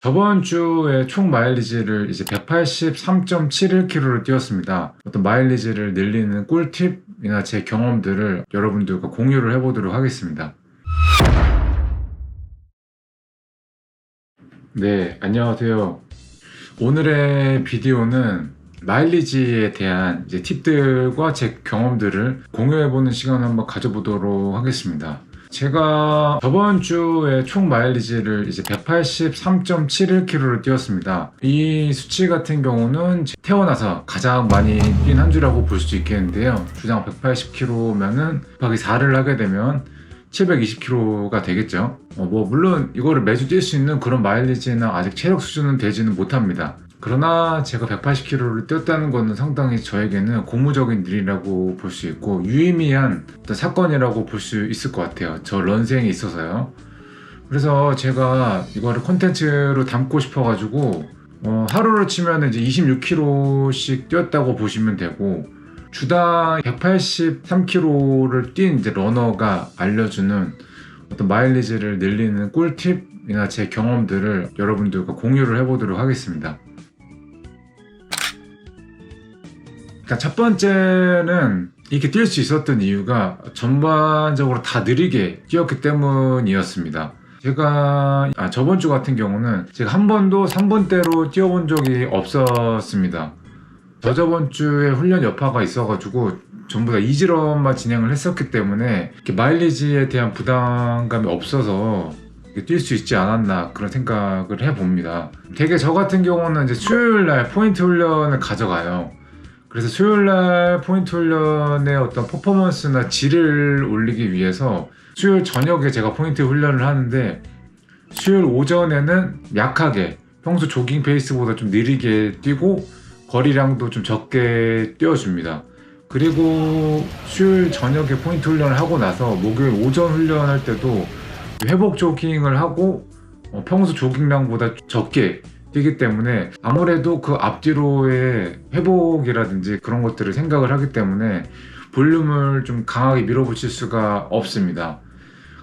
저번 주에 총 마일리지를 이제 183.71km를 뛰었습니다. 어떤 마일리지를 늘리는 꿀팁이나 제 경험들을 여러분들과 공유를 해보도록 하겠습니다. 네, 안녕하세요. 오늘의 비디오는 마일리지에 대한 이제 팁들과 제 경험들을 공유해보는 시간을 한번 가져보도록 하겠습니다. 제가 저번 주에 총 마일리지를 이제 183.71km를 뛰었습니다. 이 수치 같은 경우는 태어나서 가장 많이 뛴 한 주라고 볼 수 있겠는데요. 주당 180km면은 곱하기 4를 하게 되면 720km가 되겠죠. 물론 이거를 매주 뛸 수 있는 그런 마일리지나 아직 체력 수준은 되지는 못합니다. 그러나 제가 180km를 뛰었다는 것은 상당히 저에게는 고무적인 일이라고 볼 수 있고 유의미한 어떤 사건이라고 볼 수 있을 것 같아요. 저 런생에 있어서요. 그래서 제가 이거를 콘텐츠로 담고 싶어가지고 하루를 치면 이제 26km씩 뛰었다고 보시면 되고 주당 183km를 뛴 이제 러너가 알려주는 어떤 마일리지를 늘리는 꿀팁이나 제 경험들을 여러분들과 공유를 해보도록 하겠습니다. 첫 번째는 이렇게 뛸 수 있었던 이유가 전반적으로 다 느리게 뛰었기 때문이었습니다. 제가 저번 주 같은 경우는 제가 한 번도 3분대로 뛰어본 적이 없었습니다. 저번 주에 훈련 여파가 있어가지고 전부 다 이지런만 진행을 했었기 때문에 마일리지에 대한 부담감이 없어서 뛸 수 있지 않았나 그런 생각을 해봅니다. 되게 저 같은 경우는 이제 수요일날 포인트 훈련을 가져가요. 그래서 수요일날 포인트 훈련의 어떤 퍼포먼스나 질을 올리기 위해서 수요일 저녁에 제가 포인트 훈련을 하는데 수요일 오전에는 약하게 평소 조깅 페이스보다 좀 느리게 뛰고 거리량도 좀 적게 뛰어줍니다. 그리고 수요일 저녁에 포인트 훈련을 하고 나서 목요일 오전 훈련할 때도 회복 조깅을 하고 평소 조깅량보다 적게 뛰기 때문에 아무래도 그 앞뒤로의 회복이라든지 그런 것들을 생각을 하기 때문에 볼륨을 좀 강하게 밀어붙일 수가 없습니다.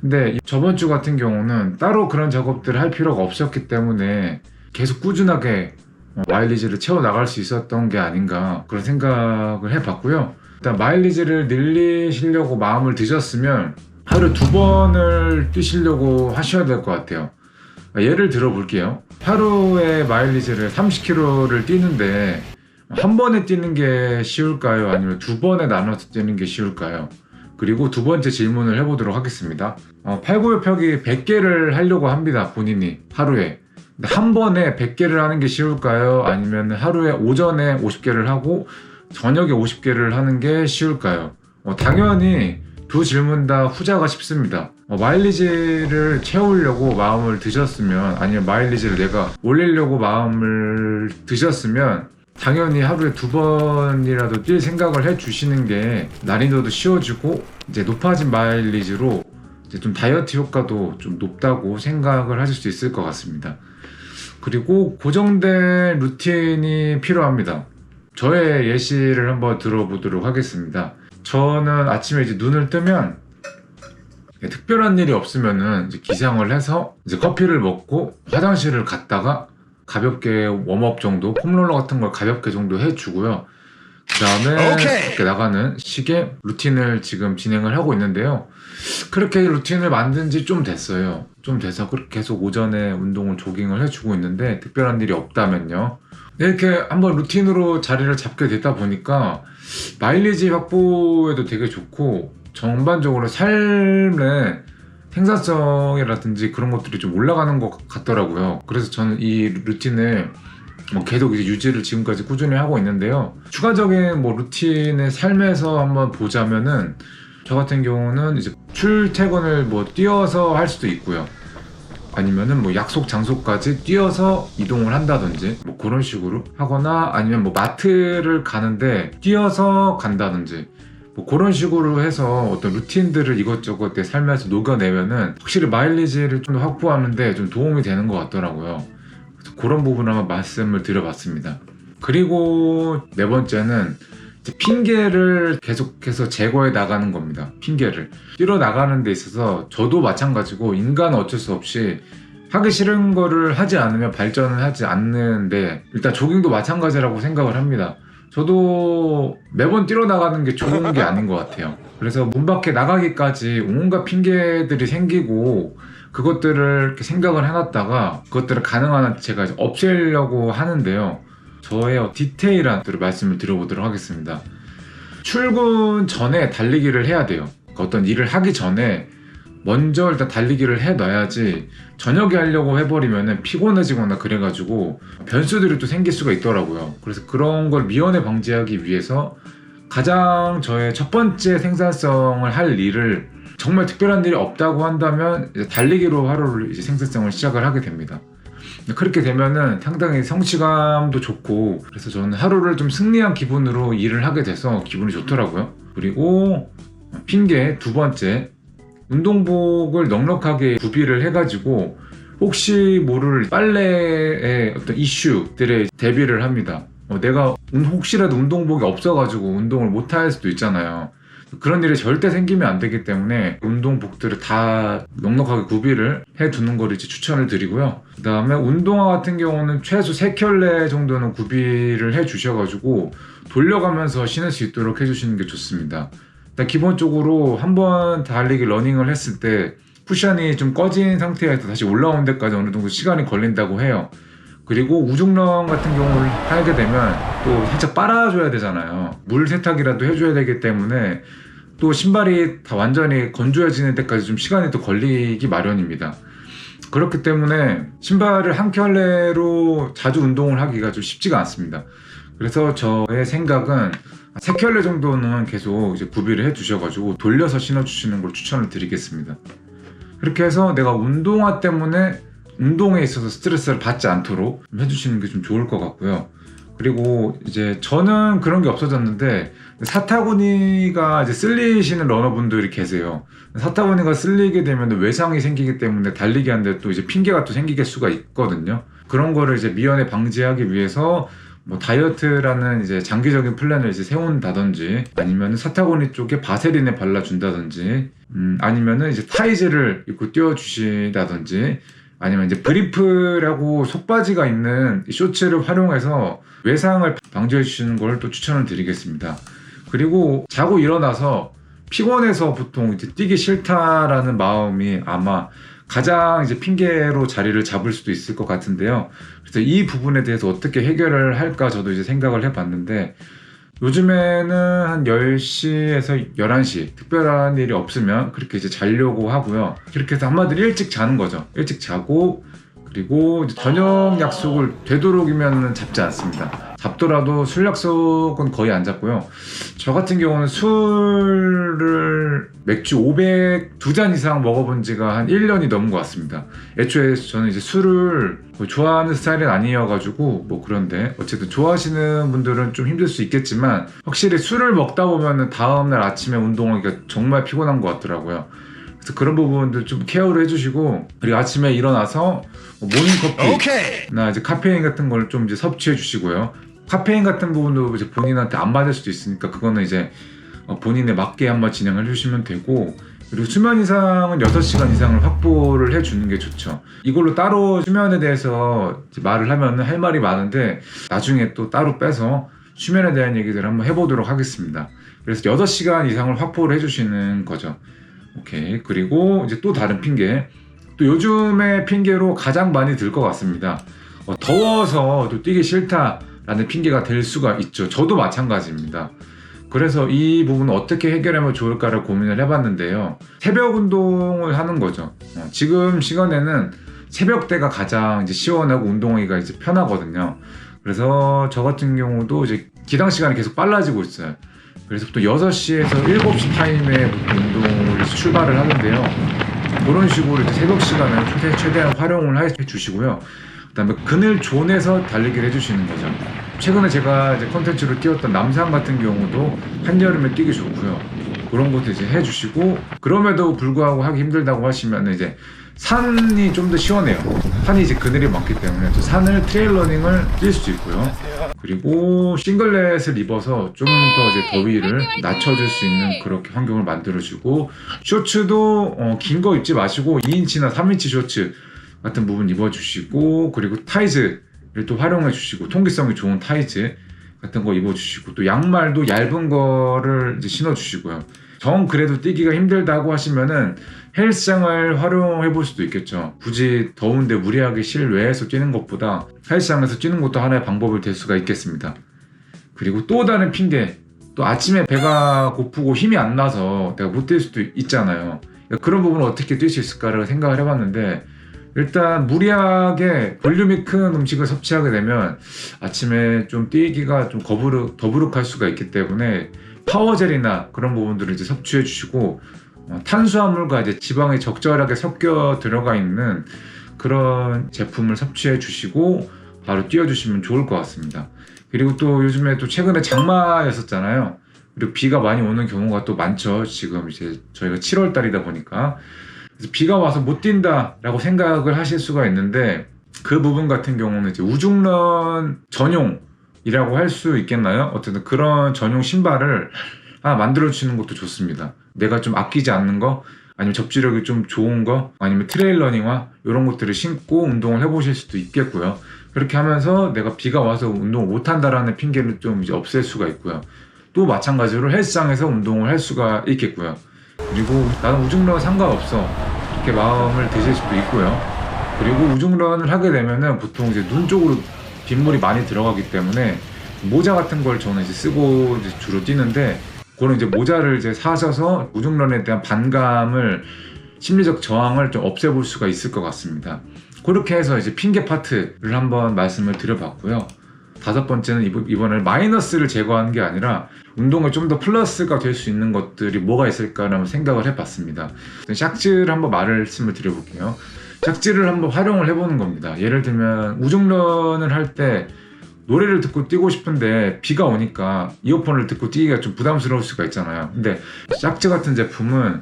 근데 저번 주 같은 경우는 따로 그런 작업들을 할 필요가 없었기 때문에 계속 꾸준하게 마일리지를 채워나갈 수 있었던 게 아닌가 그런 생각을 해봤고요. 일단 마일리지를 늘리시려고 마음을 드셨으면 하루 2번을 뛰시려고 하셔야 될 것 같아요. 예를 들어 볼게요. 하루에 마일리지를 30km를 뛰는데 한 번에 뛰는 게 쉬울까요? 아니면 2번에 나눠서 뛰는 게 쉬울까요? 그리고 두 번째 질문을 해보도록 하겠습니다. 팔굽혀펴기 100개를 하려고 합니다. 본인이 하루에. 근데 한 번에 100개를 하는 게 쉬울까요? 아니면 하루에 오전에 50개를 하고 저녁에 50개를 하는 게 쉬울까요? 당연히 두 질문 다 후자가 쉽습니다. 마일리지를 채우려고 마음을 드셨으면 아니면 마일리지를 내가 올리려고 마음을 드셨으면 당연히 하루에 2번이라도 뛸 생각을 해주시는 게 난이도도 쉬워지고 이제 높아진 마일리지로 이제 좀 다이어트 효과도 좀 높다고 생각을 하실 수 있을 것 같습니다. 그리고 고정된 루틴이 필요합니다. 저의 예시를 한번 들어보도록 하겠습니다. 저는 아침에 이제 눈을 뜨면 특별한 일이 없으면은 이제 기상을 해서 이제 커피를 먹고 화장실을 갔다가 가볍게 웜업 정도, 폼롤러 같은 걸 가볍게 정도 해주고요. 그 다음에 밖에 나가는 식의 루틴을 지금 진행을 하고 있는데요. 그렇게 루틴을 만든 지 좀 됐어요. 좀 돼서 그렇게 계속 오전에 운동을 조깅을 해주고 있는데 특별한 일이 없다면요. 이렇게 한번 루틴으로 자리를 잡게 되다 보니까 마일리지 확보에도 되게 좋고 전반적으로 삶의 생산성이라든지 그런 것들이 좀 올라가는 것 같더라고요. 그래서 저는 이 루틴을 계속 이제 유지를 지금까지 꾸준히 하고 있는데요. 추가적인 루틴의 삶에서 한번 보자면은 저 같은 경우는 이제 출퇴근을 뛰어서 할 수도 있고요. 아니면은 약속 장소까지 뛰어서 이동을 한다든지 그런 식으로 하거나 아니면 마트를 가는데 뛰어서 간다든지 그런 식으로 해서 어떤 루틴들을 이것저것 내 삶에서 녹여내면은 확실히 마일리지를 좀 확보하는데 좀 도움이 되는 것 같더라고요. 그래서 그런 부분을 한번 말씀을 드려봤습니다. 그리고 네 번째는 핑계를 계속해서 제거해 나가는 겁니다. 핑계를 뛰어 나가는 데 있어서 저도 마찬가지고 인간은 어쩔 수 없이 하기 싫은 거를 하지 않으면 발전을 하지 않는데 일단 조깅도 마찬가지라고 생각을 합니다. 저도 매번 뛰어나가는 게 좋은 게 아닌 것 같아요. 그래서 문 밖에 나가기까지 온갖 핑계들이 생기고 그것들을 이렇게 생각을 해놨다가 그것들을 가능한 한 제가 이제 없애려고 하는데요. 저의 디테일한 말씀을 드려보도록 하겠습니다. 출근 전에 달리기를 해야 돼요. 그러니까 어떤 일을 하기 전에 먼저 일단 달리기를 해놔야지 저녁에 하려고 해버리면 피곤해지거나 그래가지고 변수들이 또 생길 수가 있더라고요. 그래서 그런 걸 미연에 방지하기 위해서 가장 저의 첫 번째 생산성을 할 일을 정말 특별한 일이 없다고 한다면 이제 달리기로 하루를 이제 생산성을 시작을 하게 됩니다. 그렇게 되면은 상당히 성취감도 좋고 그래서 저는 하루를 좀 승리한 기분으로 일을 하게 돼서 기분이 좋더라고요. 그리고 핑계 두 번째, 운동복을 넉넉하게 구비를 해가지고 혹시 모를 빨래의 어떤 이슈들에 대비를 합니다. 내가 혹시라도 운동복이 없어가지고 운동을 못할 수도 있잖아요. 그런 일이 절대 생기면 안 되기 때문에 운동복들을 다 넉넉하게 구비를 해두는 걸 이제 추천을 드리고요. 그 다음에 운동화 같은 경우는 최소 3켤레 정도는 구비를 해 주셔가지고 돌려가면서 신을 수 있도록 해주시는 게 좋습니다. 일단 기본적으로 한번 달리기 러닝을 했을 때 쿠션이 좀 꺼진 상태에서 다시 올라오는 데까지 어느 정도 시간이 걸린다고 해요. 그리고 우중런 같은 경우를 하게 되면 또 살짝 빨아줘야 되잖아요. 물 세탁이라도 해줘야 되기 때문에 또 신발이 다 완전히 건조해지는 데까지 좀 시간이 또 걸리기 마련입니다. 그렇기 때문에 신발을 한 켤레로 자주 운동을 하기가 좀 쉽지가 않습니다. 그래서 저의 생각은 3켤레 정도는 계속 이제 구비를 해 주셔가지고 돌려서 신어주시는 걸 추천을 드리겠습니다. 그렇게 해서 내가 운동화 때문에 운동에 있어서 스트레스를 받지 않도록 해주시는 게 좀 좋을 것 같고요. 그리고 이제 저는 그런 게 없어졌는데 사타구니가 이제 쓸리시는 러너분들이 계세요. 사타구니가 쓸리게 되면 외상이 생기기 때문에 달리기 하는데 또 이제 핑계가 또 생길 수가 있거든요. 그런 거를 이제 미연에 방지하기 위해서 뭐 다이어트라는 이제 장기적인 플랜을 이제 세운다든지 아니면 사타구니 쪽에 바세린을 발라준다든지 아니면은 이제 타이즈를 입고 뛰어주시다든지 아니면 이제 브리프라고 속바지가 있는 쇼츠를 활용해서 외상을 방지해 주시는 걸 또 추천을 드리겠습니다. 그리고 자고 일어나서 피곤해서 보통 이제 뛰기 싫다라는 마음이 아마 가장 이제 핑계로 자리를 잡을 수도 있을 것 같은데요. 그래서 이 부분에 대해서 어떻게 해결을 할까 저도 이제 생각을 해봤는데 요즘에는 한 10시에서 11시 특별한 일이 없으면 그렇게 이제 자려고 하고요. 그렇게 해서 한마디로 일찍 자는 거죠. 일찍 자고 그리고 이제 저녁 약속을 되도록이면 잡지 않습니다. 잡더라도 술 약속은 거의 안 잡고요. 저 같은 경우는 술을 맥주 502잔 이상 먹어본 지가 한 1년이 넘은 것 같습니다. 애초에 저는 이제 술을 좋아하는 스타일은 아니어가지고 뭐 그런데 어쨌든 좋아하시는 분들은 좀 힘들 수 있겠지만 확실히 술을 먹다 보면은 다음날 아침에 운동하기가 정말 피곤한 것 같더라고요. 그래서 그런 부분들 좀 케어를 해주시고 그리고 아침에 일어나서 모닝커피나 이제 카페인 같은 걸 좀 이제 섭취해 주시고요. 카페인 같은 부분도 이제 본인한테 안 맞을 수도 있으니까 그거는 이제 본인에 맞게 한번 진행을 해주시면 되고 그리고 수면 이상은 6시간 이상을 확보를 해주는 게 좋죠. 이걸로 따로 수면에 대해서 말을 하면 할 말이 많은데 나중에 또 따로 빼서 수면에 대한 얘기들을 한번 해보도록 하겠습니다. 그래서 6시간 이상을 확보를 해주시는 거죠. 오케이. 그리고 이제 또 다른 핑계. 또 요즘에 핑계로 가장 많이 들 것 같습니다. 더워서 또 뛰기 싫다라는 핑계가 될 수가 있죠. 저도 마찬가지입니다. 그래서 이 부분을 어떻게 해결하면 좋을까를 고민을 해봤는데요. 새벽 운동을 하는 거죠. 지금 시간에는 새벽대가 가장 이제 시원하고 운동하기가 이제 편하거든요. 그래서 저 같은 경우도 이제 기상 시간이 계속 빨라지고 있어요. 그래서 또 6시에서 7시 타임에 운동을 출발을 하는데요. 그런 식으로 이제 새벽 시간을 최대한 활용을 해주시고요. 그 다음에 그늘 존에서 달리기를 해주시는 거죠. 최근에 제가 이제 콘텐츠로 뛰었던 남산 같은 경우도 한여름에 뛰기 좋고요. 그런 것도 이제 해주시고 그럼에도 불구하고 하기 힘들다고 하시면 이제 산이 좀 더 시원해요. 산이 이제 그늘이 많기 때문에 또 산을 트레일 러닝을 뛸 수도 있고요. 그리고 싱글렛을 입어서 좀 더 이제 더위를 낮춰줄 수 있는 그렇게 환경을 만들어주고 쇼츠도 긴 거 입지 마시고 2인치나 3인치 쇼츠 같은 부분 입어주시고, 그리고 타이즈를 또 활용해 주시고, 통기성이 좋은 타이즈 같은 거 입어주시고, 또 양말도 얇은 거를 이제 신어주시고요. 정 그래도 뛰기가 힘들다고 하시면은 헬스장을 활용해 볼 수도 있겠죠. 굳이 더운데 무리하게 실외에서 뛰는 것보다 헬스장에서 뛰는 것도 하나의 방법이 될 수가 있겠습니다. 그리고 또 다른 핑계, 또 아침에 배가 고프고 힘이 안 나서 내가 못 뛸 수도 있잖아요. 그런 부분을 어떻게 뛸 수 있을까를 생각을 해봤는데, 일단 무리하게 볼륨이 큰 음식을 섭취하게 되면 아침에 좀 뛰기가 좀 더부룩할 수가 있기 때문에 파워젤이나 그런 부분들을 이제 섭취해 주시고, 탄수화물과 이제 지방이 적절하게 섞여 들어가 있는 그런 제품을 섭취해 주시고 바로 뛰어주시면 좋을 것 같습니다. 그리고 또 요즘에 또 최근에 장마였었잖아요. 그리고 비가 많이 오는 경우가 또 많죠. 지금 이제 저희가 7월 달이다 보니까. 그래서 비가 와서 못 뛴다라고 생각을 하실 수가 있는데, 그 부분 같은 경우는 이제 우중런 전용이라고 할 수 있겠나요? 어쨌든 그런 전용 신발을 하나 만들어 주시는 것도 좋습니다. 내가 좀 아끼지 않는 거, 아니면 접지력이 좀 좋은 거, 아니면 트레일 러닝화 이런 것들을 신고 운동을 해보실 수도 있겠고요. 그렇게 하면서 내가 비가 와서 운동을 못한다라는 핑계를 좀 이제 없앨 수가 있고요. 또 마찬가지로 헬스장에서 운동을 할 수가 있겠고요. 그리고 나는 우중런 상관없어, 이렇게 마음을 드실 수도 있고요. 그리고 우중런을 하게 되면은 보통 이제 눈 쪽으로 빗물이 많이 들어가기 때문에 모자 같은 걸 저는 이제 쓰고 이제 주로 뛰는데, 그런 이제 모자를 이제 사셔서 우중런에 대한 반감을, 심리적 저항을 좀 없애볼 수가 있을 것 같습니다. 그렇게 해서 이제 핑계 파트를 한번 말씀을 드려봤고요. 다섯 번째는 이번에 마이너스를 제거하는 게 아니라 운동에 좀 더 플러스가 될 수 있는 것들이 뭐가 있을까라는 생각을 해봤습니다. 샥즈를 한번 말씀을 드려볼게요. 샥즈를 한번 활용을 해보는 겁니다. 예를 들면 우중런을 할 때 노래를 듣고 뛰고 싶은데 비가 오니까 이어폰을 듣고 뛰기가 좀 부담스러울 수가 있잖아요. 근데 샥즈 같은 제품은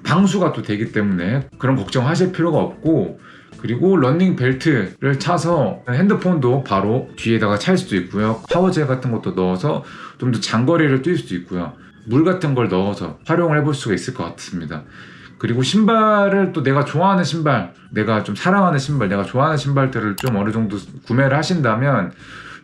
방수가 또 되기 때문에 그런 걱정하실 필요가 없고, 그리고 러닝 벨트를 차서 핸드폰도 바로 뒤에다가 찰 수도 있고요. 파워젤 같은 것도 넣어서 좀 더 장거리를 뛸 수도 있고요. 물 같은 걸 넣어서 활용을 해볼 수가 있을 것 같습니다. 그리고 신발을 또 내가 좋아하는 신발, 내가 좀 사랑하는 신발, 내가 좋아하는 신발들을 좀 어느 정도 구매를 하신다면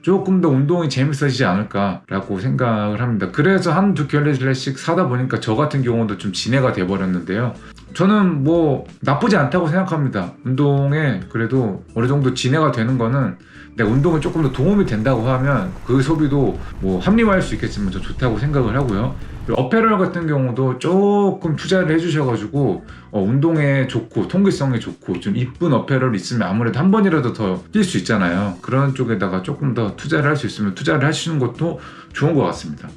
조금 더 운동이 재밌어지지 않을까라고 생각을 합니다. 그래서 한두 켤레씩 사다 보니까 저 같은 경우도 좀 진해가 돼버렸는데요. 저는 뭐 나쁘지 않다고 생각합니다. 운동에 그래도 어느 정도 진해가 되는 거는, 내가 운동에 조금 더 도움이 된다고 하면 그 소비도 뭐 합리화할 수 있겠지만 저 좋다고 생각을 하고요. 어페럴 같은 경우도 조금 투자를 해주셔가지고 운동에 좋고 통기성에 좋고 좀 이쁜 어페럴 있으면 아무래도 한 번이라도 더 뛸 수 있잖아요. 그런 쪽에다가 조금 더 투자를 할 수 있으면 투자를 하시는 것도 좋은 것 같습니다.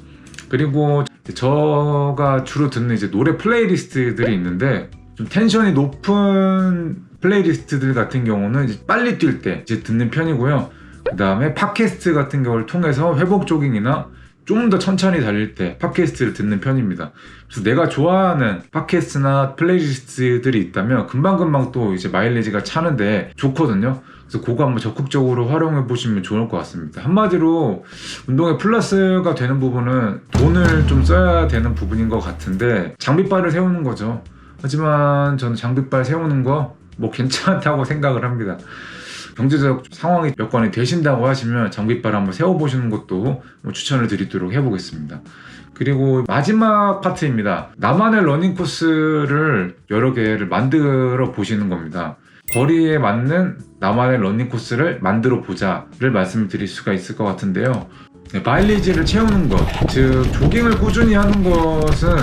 그리고 제가 주로 듣는 이제 노래 플레이리스트들이 있는데, 좀 텐션이 높은 플레이리스트들 같은 경우는 이제 빨리 뛸 때 이제 듣는 편이고요. 그 다음에 팟캐스트 같은 경우를 통해서 회복 조깅이나 좀 더 천천히 달릴 때 팟캐스트를 듣는 편입니다. 그래서 내가 좋아하는 팟캐스트나 플레이리스트들이 있다면 금방금방 또 이제 마일리지가 차는데 좋거든요. 그래서 그거 한번 적극적으로 활용해 보시면 좋을 것 같습니다. 한마디로 운동에 플러스가 되는 부분은 돈을 좀 써야 되는 부분인 것 같은데, 장비빨을 세우는 거죠. 하지만 저는 장비빨 세우는 거 뭐 괜찮다고 생각을 합니다. 경제적 상황이 여건이 되신다고 하시면 장비빨 한번 세워보시는 것도 추천을 드리도록 해보겠습니다. 그리고 마지막 파트입니다. 나만의 러닝 코스를 여러 개를 만들어 보시는 겁니다. 거리에 맞는 나만의 러닝 코스를 만들어 보자를 말씀을 드릴 수가 있을 것 같은데요. 마일리지를 채우는 것, 즉 조깅을 꾸준히 하는 것은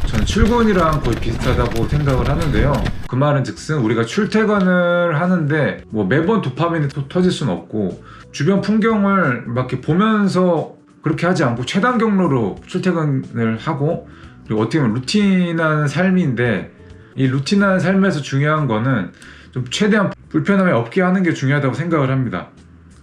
저는 출근이랑 거의 비슷하다고 생각을 하는데요. 그 말은 즉슨 우리가 출퇴근을 하는데 뭐 매번 도파민이 터질 수는 없고, 주변 풍경을 막 이렇게 보면서 그렇게 하지 않고 최단 경로로 출퇴근을 하고, 그리고 어떻게 보면 루틴한 삶인데, 이 루틴한 삶에서 중요한 거는 좀 최대한 불편함이 없게 하는 게 중요하다고 생각을 합니다.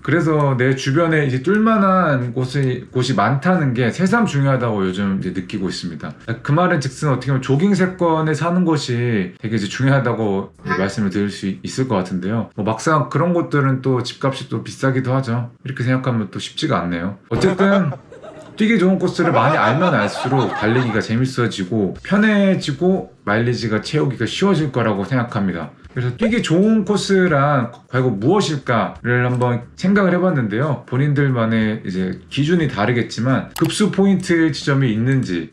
그래서 내 주변에 이제 뚫만한 곳이 많다는 게 새삼 중요하다고 요즘 이제 느끼고 있습니다. 그 말은 즉슨 어떻게 보면 조깅 세권에 사는 것이 되게 이제 중요하다고 이제 말씀을 드릴 수 있을 것 같은데요. 뭐 막상 그런 곳들은 또 집값이 또 비싸기도 하죠. 이렇게 생각하면 또 쉽지가 않네요. 어쨌든 뛰기 좋은 코스를 많이 알면 알수록 달리기가 재밌어지고 편해지고 마일리지가 채우기가 쉬워질 거라고 생각합니다. 그래서 뛰기 좋은 코스란 과연 무엇일까를 한번 생각을 해봤는데요. 본인들만의 이제 기준이 다르겠지만 급수 포인트 지점이 있는지,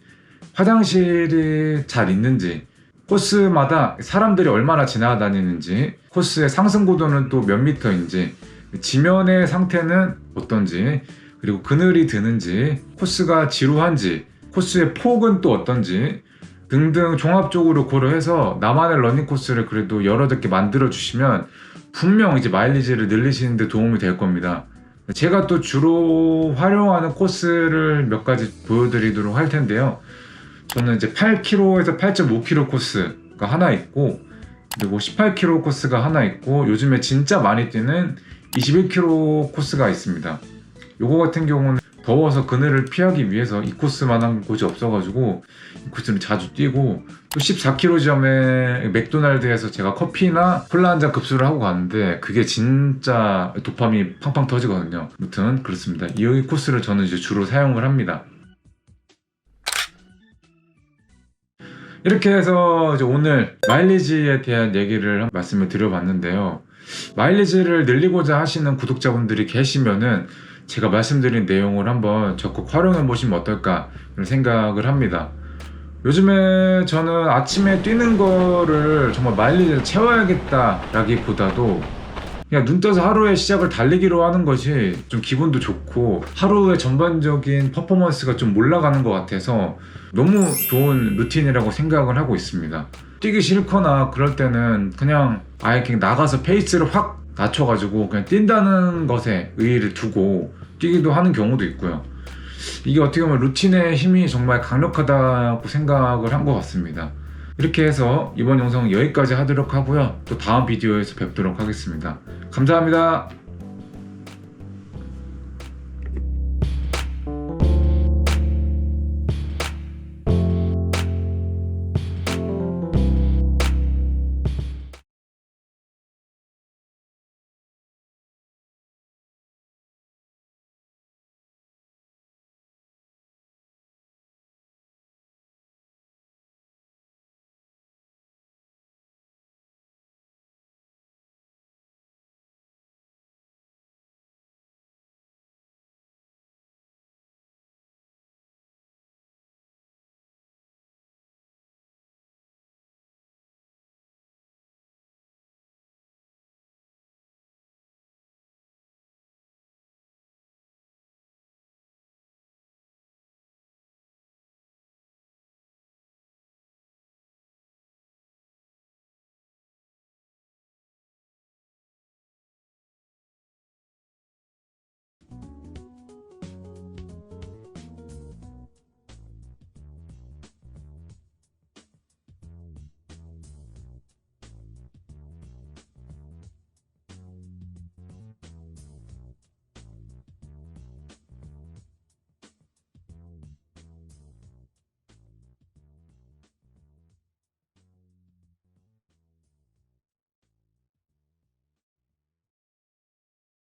화장실이 잘 있는지, 코스마다 사람들이 얼마나 지나다니는지, 코스의 상승 고도는 또 몇 미터인지, 지면의 상태는 어떤지, 그리고 그늘이 드는지, 코스가 지루한지, 코스의 폭은 또 어떤지 등등 종합적으로 고려해서 나만의 러닝 코스를 그래도 여러 개 만들어 주시면 분명 이제 마일리지를 늘리시는 데 도움이 될 겁니다. 제가 또 주로 활용하는 코스를 몇 가지 보여드리도록 할 텐데요. 저는 이제 8km에서 8.5km 코스가 하나 있고, 그리고 18km 코스가 하나 있고, 요즘에 진짜 많이 뛰는 21km 코스가 있습니다. 요거 같은 경우는 더워서 그늘을 피하기 위해서 이 코스만한 곳이 없어가지고 이 코스를 자주 뛰고, 또 14km 점에 맥도날드에서 제가 커피나 콜라 한 잔 급수를 하고 가는데 그게 진짜 도파민이 팡팡 터지거든요. 아무튼 그렇습니다. 이 코스를 저는 이제 주로 사용을 합니다. 이렇게 해서 이제 오늘 마일리지에 대한 얘기를 말씀을 드려봤는데요. 마일리지를 늘리고자 하시는 구독자분들이 계시면은 제가 말씀드린 내용을 한번 적극 활용해 보시면 어떨까 이런 생각을 합니다. 요즘에 저는 아침에 뛰는 거를 정말 마일리지를 채워야겠다 라기보다도 그냥 눈 떠서 하루의 시작을 달리기로 하는 것이 좀 기분도 좋고 하루의 전반적인 퍼포먼스가 좀 올라가는 것 같아서 너무 좋은 루틴이라고 생각을 하고 있습니다. 뛰기 싫거나 그럴 때는 그냥 아예 그냥 나가서 페이스를 확 낮춰가지고 그냥 뛴다는 것에 의의를 두고 뛰기도 하는 경우도 있고요. 이게 어떻게 보면 루틴의 힘이 정말 강력하다고 생각을 한 것 같습니다. 이렇게 해서 이번 영상은 여기까지 하도록 하고요. 또 다음 비디오에서 뵙도록 하겠습니다. 감사합니다.